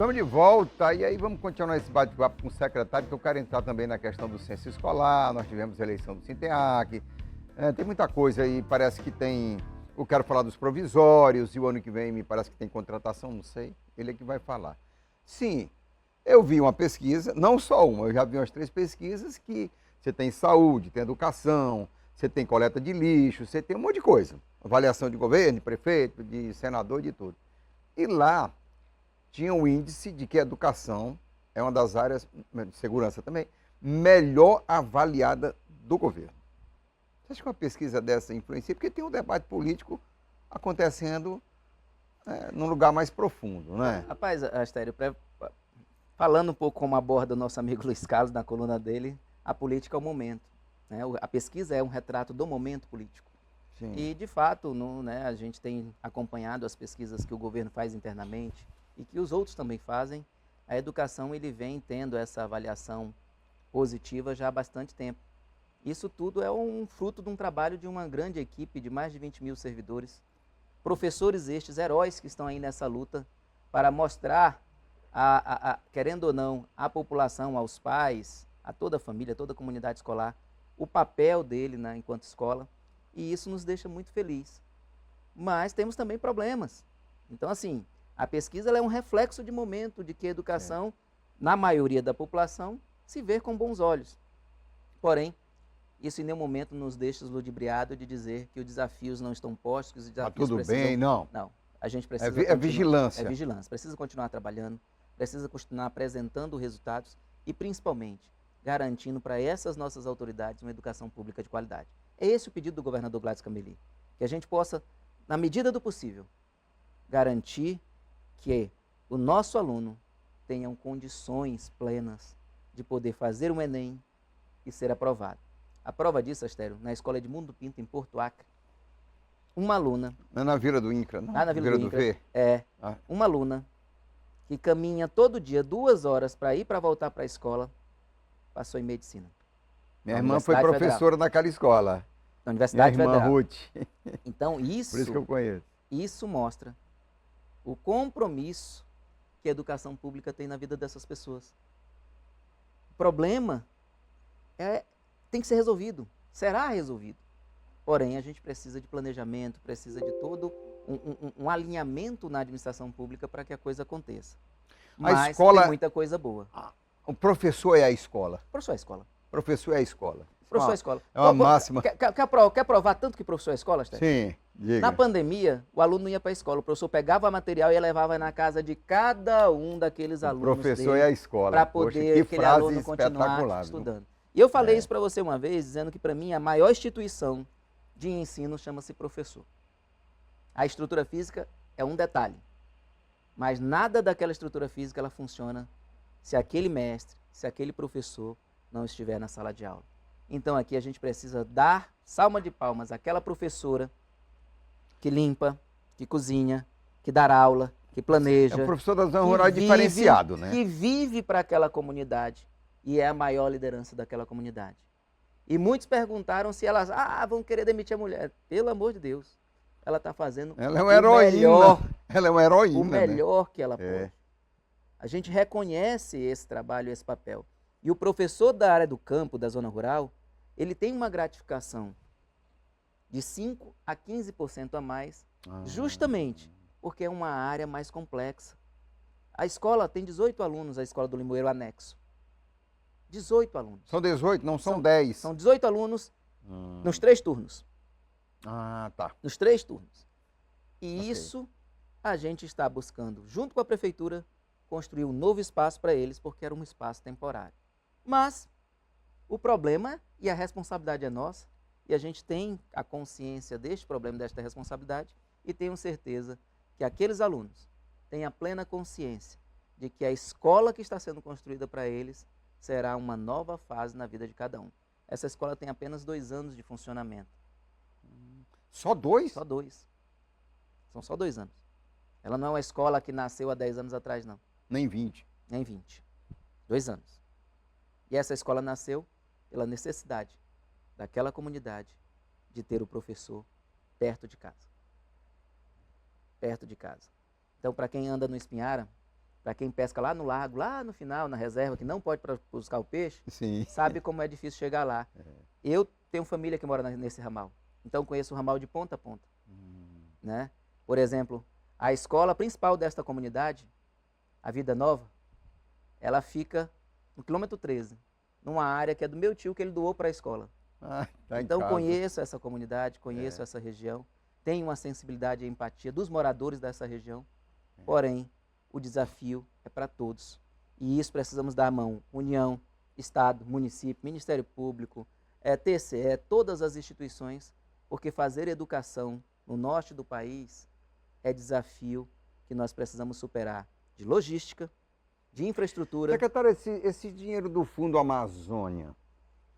Estamos de volta e aí vamos continuar esse bate-papo com o secretário, que eu quero entrar também na questão do censo escolar. Nós tivemos a eleição do Sinteac, tem muita coisa aí, parece que tem. Eu quero falar dos provisórios e o ano que vem me parece que tem contratação, não sei, ele é que vai falar. Sim, eu vi uma pesquisa, não só uma, eu já vi umas 3 pesquisas que você tem saúde, tem educação, você tem coleta de lixo, você tem um monte de coisa. Avaliação de governo, de prefeito, de senador, de tudo. E lá tinha um índice de que a educação é uma das áreas, de segurança também, melhor avaliada do governo. Você acha que uma pesquisa dessa influencia? Porque tem um debate político acontecendo num lugar mais profundo, não é? Rapaz, Astério, falando um pouco como aborda o nosso amigo Luiz Carlos na coluna dele, a política é o momento. Né? A pesquisa é um retrato do momento político. Sim. E, de fato, a gente tem acompanhado as pesquisas que o governo faz internamente e que os outros também fazem. A educação ele vem tendo essa avaliação positiva já há bastante tempo. Isso tudo é um fruto de um trabalho de uma grande equipe de mais de 20 mil servidores, professores estes, heróis que estão aí nessa luta para mostrar, querendo ou não, à população, aos pais, a toda a família, a toda a comunidade escolar, o papel dele enquanto escola, e isso nos deixa muito felizes. Mas temos também problemas. Então, assim, a pesquisa ela é um reflexo de momento de que a educação, na maioria da população, se vê com bons olhos. Porém, isso em nenhum momento nos deixa ludibriado de dizer que os desafios não estão postos, que os desafios tudo precisam... bem, não. Não, a gente precisa É vigilância. É vigilância, precisa continuar trabalhando, precisa continuar apresentando resultados e, principalmente, garantindo para essas nossas autoridades uma educação pública de qualidade. É esse o pedido do governador Gladys Cameli, que a gente possa, na medida do possível, garantir que o nosso aluno tenha condições plenas de poder fazer um Enem e ser aprovado. A prova disso, Astério, na escola Edmundo Pinto, em Porto Acre, uma aluna... Não é na Vila do Incra, não? Lá na Vila do Incra, V? uma aluna que caminha todo dia 2 horas para ir para voltar para a escola, passou em medicina. Minha irmã foi professora naquela escola. Na Universidade Minha irmã Federal. Ruth. Então, Por isso que eu conheço. Isso mostra o compromisso que a educação pública tem na vida dessas pessoas. O problema tem que ser resolvido, será resolvido. Porém, a gente precisa de planejamento, precisa de todo um alinhamento na administração pública para que a coisa aconteça. Mas tem muita coisa boa. O professor é a escola. Professor é a escola. Professor é a escola. Professor é a escola. É uma máxima. Quer provar tanto que professor é a escola, Steph? Sim, diga. Na pandemia, o aluno não ia para a escola. O professor pegava material e levava na casa de cada um daqueles alunos. O professor é a escola. Para poder aquele aluno continuar estudando. E eu falei isso para você uma vez, dizendo que para mim a maior instituição de ensino chama-se professor. A estrutura física é um detalhe, mas nada daquela estrutura física ela funciona se aquele mestre, se aquele professor não estiver na sala de aula. Então aqui a gente precisa dar salva de palmas àquela professora que limpa, que cozinha, que dá aula, que planeja. É o professor da zona rural diferenciado, né? Que vive para aquela comunidade e é a maior liderança daquela comunidade. E muitos perguntaram se elas vão querer demitir a mulher. Pelo amor de Deus, ela está fazendo ela é uma heroína. Ela é uma heroína. O melhor que ela pode. A gente reconhece esse trabalho, esse papel. E o professor da área do campo, da zona rural, ele tem uma gratificação de 5% a 15% a mais, justamente porque é uma área mais complexa. A escola tem 18 alunos, a escola do Limoeiro Anexo. 18 alunos. São 18, não são 10. São 18 alunos nos 3 turnos. Tá. Nos 3 turnos. E isso a gente está buscando, junto com a prefeitura, construir um novo espaço para eles, porque era um espaço temporário. Mas o problema e a responsabilidade é nossa, e a gente tem a consciência deste problema, desta responsabilidade, e tenho certeza que aqueles alunos têm a plena consciência de que a escola que está sendo construída para eles será uma nova fase na vida de cada um. Essa escola tem apenas 2 anos de funcionamento. Só 2? Só 2. São só 2 anos. Ela não é uma escola que nasceu há 10 anos atrás, não. Nem 20. Nem 20. 2 anos. E essa escola nasceu pela necessidade daquela comunidade de ter o professor perto de casa. Perto de casa. Então, para quem anda no Espinhara, para quem pesca lá no lago, lá no final, na reserva, que não pode buscar o peixe, Sim. sabe como é difícil chegar lá. Eu tenho família que mora nesse ramal, então conheço o ramal de ponta a ponta. Né? Por exemplo, a escola principal desta comunidade, a Vida Nova, ela fica no quilômetro 13, numa área que é do meu tio, que ele doou para a escola. Tá Então em casa. conheço essa comunidade, conheço essa região, tenho uma sensibilidade e empatia dos moradores dessa região, porém, o desafio é para todos. E isso precisamos dar a mão, União, Estado, município, Ministério Público, TCE, todas as instituições, porque fazer educação no norte do país é desafio que nós precisamos superar de logística, de infraestrutura. Secretário, esse dinheiro do Fundo Amazônia,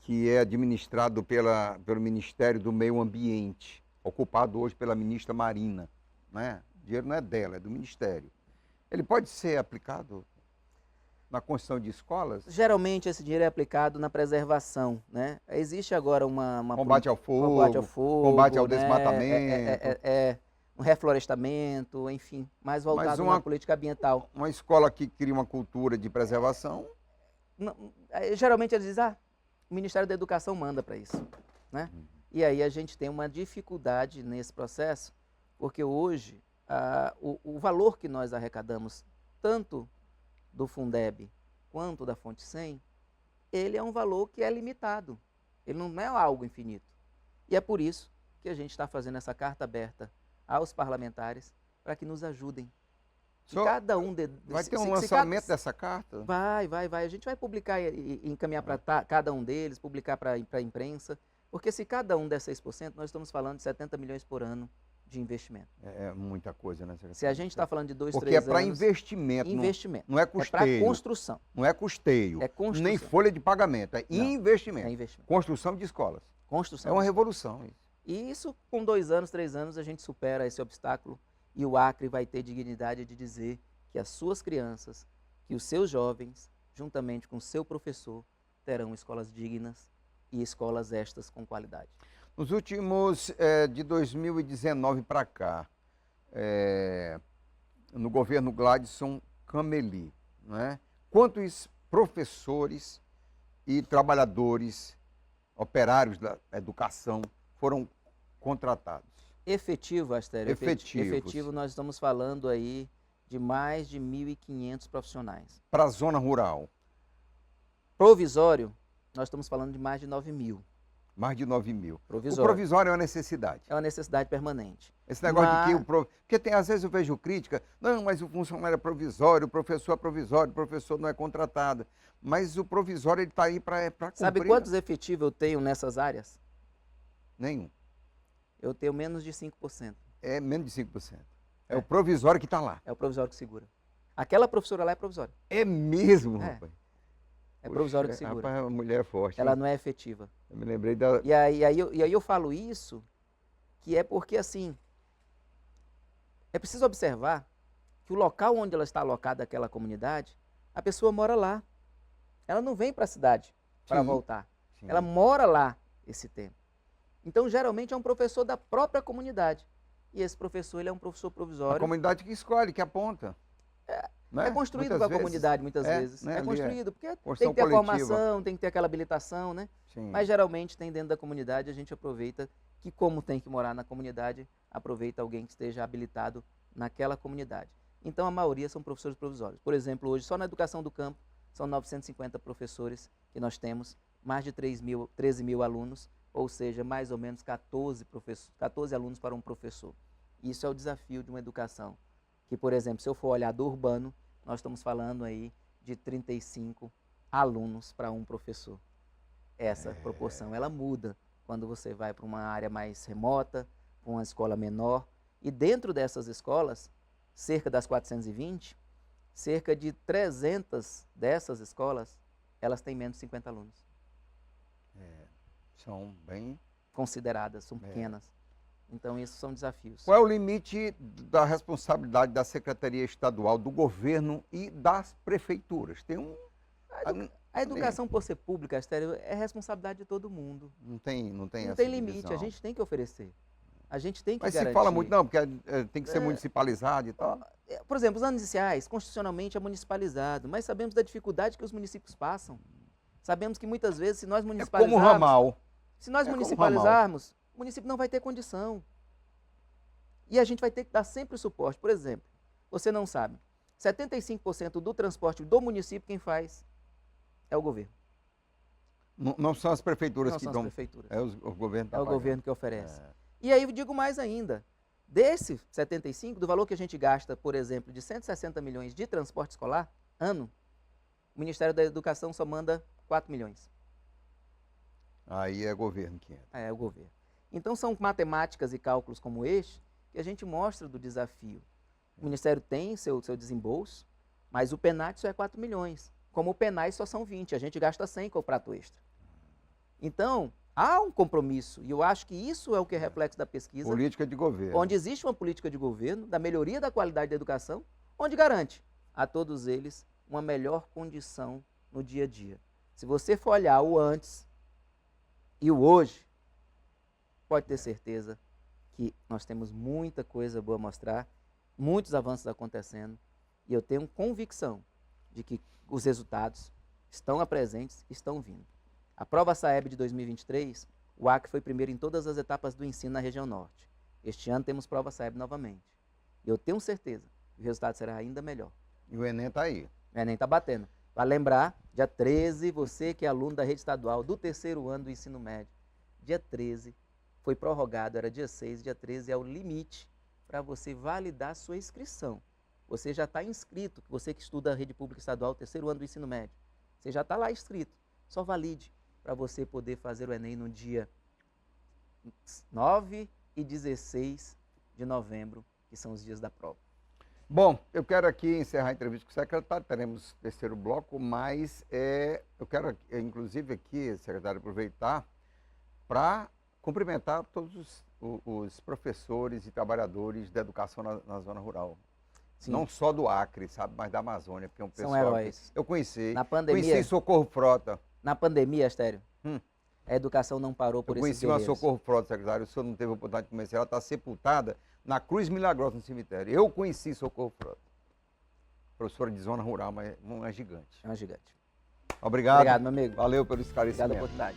que é administrado pelo Ministério do Meio Ambiente, ocupado hoje pela ministra Marina, né? O dinheiro não é dela, é do Ministério. Ele pode ser aplicado na construção de escolas? Geralmente esse dinheiro é aplicado na preservação, né? Existe agora uma Combate ao fogo, combate ao né? desmatamento. Um reflorestamento, enfim, mais voltado na política ambiental. Uma escola que cria uma cultura de preservação? Geralmente eles dizem, o Ministério da Educação manda para isso, né? E aí a gente tem uma dificuldade nesse processo, porque hoje o valor que nós arrecadamos, tanto do Fundeb quanto da Fonte 100, ele é um valor que é limitado. Ele não é algo infinito. E é por isso que a gente está fazendo essa carta aberta aos parlamentares para que nos ajudem. Cada um vai ter um lançamento dessa carta? Vai. A gente vai publicar e encaminhar para cada um deles, publicar para a imprensa, porque se cada um der 6%, nós estamos falando de 70 milhões por ano de investimento. É muita coisa, né, secretário? Se a gente está falando de 2, 3 anos... Porque é para investimento. Não é custeio. É para construção. Não é custeio. É construção. Nem folha de pagamento. É investimento. É investimento. Construção de escolas. Construção. É uma revolução isso. E isso, com 2 anos, 3 anos, a gente supera esse obstáculo e o Acre vai ter dignidade de dizer que as suas crianças, que os seus jovens, juntamente com o seu professor, terão escolas dignas e escolas estas com qualidade. Nos últimos, de 2019 para cá, no governo Gladson Cameli, né? Quantos professores e trabalhadores, operários da educação, foram contratados? Efetivo, Astério. Efetivos. Efetivo, nós estamos falando aí de mais de 1.500 profissionais. Para a zona rural? Provisório, nós estamos falando de mais de 9.000. Mais de 9.000. Provisório. O provisório é uma necessidade. É uma necessidade permanente. Esse negócio de que porque às vezes eu vejo crítica, não, mas o funcionário é provisório, o professor é provisório, o professor não é contratado. Mas o provisório está aí para cumprir. Sabe quantos efetivos eu tenho nessas áreas? Nenhum. Eu tenho menos de 5%. É menos de 5%. É o provisório que está lá. É o provisório que segura. Aquela professora lá é provisória. É mesmo, rapaz? É provisório que segura. Rapaz, a mulher é forte. Ela não é efetiva. Eu me lembrei da... E aí eu falo isso, que é porque, assim, é preciso observar que o local onde ela está alocada, aquela comunidade, a pessoa mora lá. Ela não vem para a cidade para voltar. Sim. Ela mora lá esse tempo. Então, geralmente, é um professor da própria comunidade. E esse professor, ele é um professor provisório. A comunidade que escolhe, que aponta. É construído com a comunidade, muitas vezes. Né? É construído, porque construção tem que ter a coletiva. formação, tem que ter aquela habilitação, né? Sim. Mas, geralmente, tem dentro da comunidade, a gente aproveita que, como tem que morar na comunidade, aproveita alguém que esteja habilitado naquela comunidade. Então, a maioria são professores provisórios. Por exemplo, hoje, só na educação do campo, são 950 professores que nós temos, mais de 13 mil alunos, ou seja, mais ou menos 14 alunos para um professor. Isso é o desafio de uma educação. Que, por exemplo, se eu for olhar do urbano, nós estamos falando aí de 35 alunos para um professor. Essa proporção, ela muda quando você vai para uma área mais remota, para uma escola menor. E dentro dessas escolas, cerca das 420, cerca de 300 dessas escolas, elas têm menos de 50 alunos. São bem... consideradas, são pequenas. Então, esses são desafios. Qual é o limite da responsabilidade da Secretaria Estadual, do governo e das prefeituras? Tem um... A educação, por ser pública, Astério, é responsabilidade de todo mundo. Não tem Não essa tem limite, divisão. a gente tem que oferecer. A gente tem que Mas garantir. se fala muito, não, porque tem que ser municipalizado e tal. Por exemplo, os anos iniciais, constitucionalmente é municipalizado, mas sabemos da dificuldade que os municípios passam. Sabemos que muitas vezes, se nós É como o municipalizarmos, ramal. se nós como municipalizarmos, o município não vai ter condição. E a gente vai ter que dar sempre o suporte. Por exemplo, você não sabe, 75% do transporte do município quem faz é o governo. Não são as prefeituras Não que são dão. as prefeituras. O governo tá É o pagando. governo que oferece. E aí eu digo mais ainda. Desse 75, do valor que a gente gasta, por exemplo, de 160 milhões de transporte escolar, ano, o Ministério da Educação só manda 4 milhões. Aí é governo que entra. É o governo. Então são matemáticas e cálculos como este que a gente mostra do desafio. O Ministério tem seu desembolso, mas o PENAT só é 4 milhões. Como o PENAI só são 20, a gente gasta 100 com o prato extra. Então, há um compromisso, e eu acho que isso é o que é reflexo da pesquisa, Política de governo. onde existe uma política de governo da melhoria da qualidade da educação, onde garante a todos eles uma melhor condição no dia a dia. Se você for olhar o antes e o hoje, pode ter certeza que nós temos muita coisa boa a mostrar, muitos avanços acontecendo, e eu tenho convicção de que os resultados estão presentes, estão vindo. A prova SAEB de 2023, o Acre foi primeiro em todas as etapas do ensino na região norte. Este ano temos prova SAEB novamente. E eu tenho certeza que o resultado será ainda melhor. E o Enem está aí. O Enem está batendo. Para lembrar, dia 13, você que é aluno da rede estadual do 3º ano do ensino médio, dia 13 foi prorrogado, era dia 6, dia 13 é o limite para você validar a sua inscrição. Você já está inscrito, você que estuda a rede pública estadual, 3º ano do ensino médio. Você já está lá inscrito, só valide para você poder fazer o Enem no dia 9 e 16 de novembro, que são os dias da prova. Bom, eu quero aqui encerrar a entrevista com o secretário, teremos terceiro bloco, mas eu quero, inclusive, aqui, secretário, aproveitar para cumprimentar todos os professores e trabalhadores da educação na zona rural. Sim. Não só do Acre, sabe, mas da Amazônia, porque é um pessoal São heróis. eu conheci. Na pandemia, Conheci Socorro Frota. Na pandemia, Astério, a educação não parou por Eu esses conheci uma guerreiros. Socorro Frota, secretário, o senhor não teve a oportunidade de conhecer, ela está sepultada na Cruz Milagrosa, no cemitério. Eu conheci Socorro Frota. Professora de zona rural, mas uma gigante. É uma gigante. Obrigado. Obrigado, meu amigo. Valeu pelo Obrigado esclarecimento. pela oportunidade.